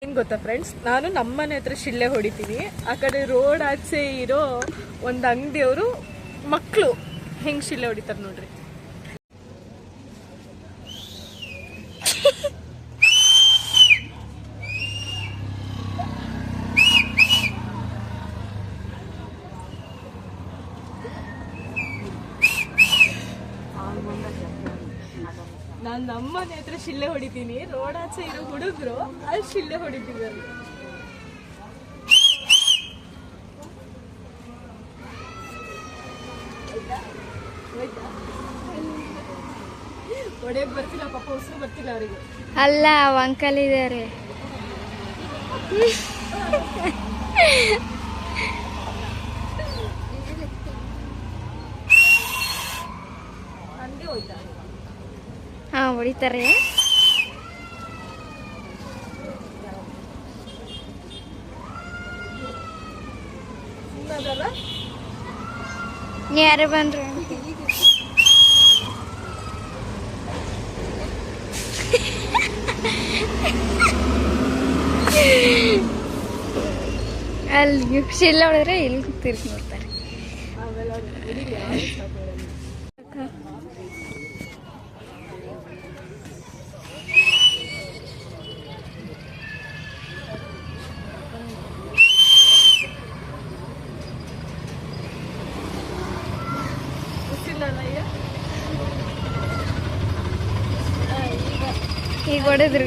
ಏನು ಗೊತ್ತಾ ಫ್ರೆಂಡ್ಸ್, ನಾನು ನಮ್ಮನೆ ಹತ್ರ ಶಿಳ್ಳೆ ಹೊಡಿತೀನಿ. ಆ ಕಡೆ ರೋಡ್ ಆಚೆ ಇರೋ ಒಂದು ಅಂಗಡಿಯವರು ಮಕ್ಕಳು ಹೆಂಗೆ ಶಿಳ್ಳೆ ಹೊಡಿತಾರೆ ನೋಡ್ರಿ. ನಾನು ನಮ್ಮನೆ ಹತ್ರ ಶಿಳ್ಳೆ ಹೊಡಿತೀನಿ, ರೋಡ್ ಆಚೆ ಇರೋ ಹುಡುಗರು ಅಲ್ಲಿ ಶಿಳ್ಳೆ ಹೊಡಿತಿದ್ದಾರೆ. ಹೊಡೆಯಕ್ ಬರ್ತಿಲ್ಲ ಪಾಪ, ಉಸಿರು ಬರ್ತಿಲ್ಲ ಅವರಿಗೆ. ಅಲ್ಲ, ಅಂಕಲ್ ಇದ್ದಾರೆ. ಹಂಗೆ ಹೋಯ್ತಾ? ಹಾ, ಹೊಡಿತಾರೆ. ಯಾರು ಬಂದ್ರು? ಅಲ್ಲಿ ಶಿಲ್ಲ ಹೊಡೆದ್ರೆ ಇಲ್ಲಿ ತಿರ್ಗಿ ನೋಡ್ತಾರೆ. ಈಗ ಹೊಡೆದ್ರು.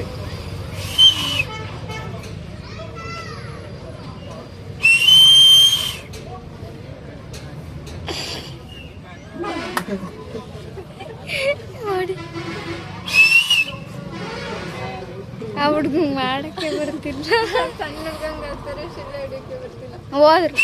ಆ ಹುಡ್ಗ ಮಾಡಕ್ಕೆ ಬರ್ತಿಲ್ಲ. ಸಣ್ಣ ಹುಡ್ಗಂಗೆ ಶಿಲೆ ಹಿಡಿಯಕ್ಕೆ ಬರ್ತಿಲ್ಲ. ಹೋದ್ರು.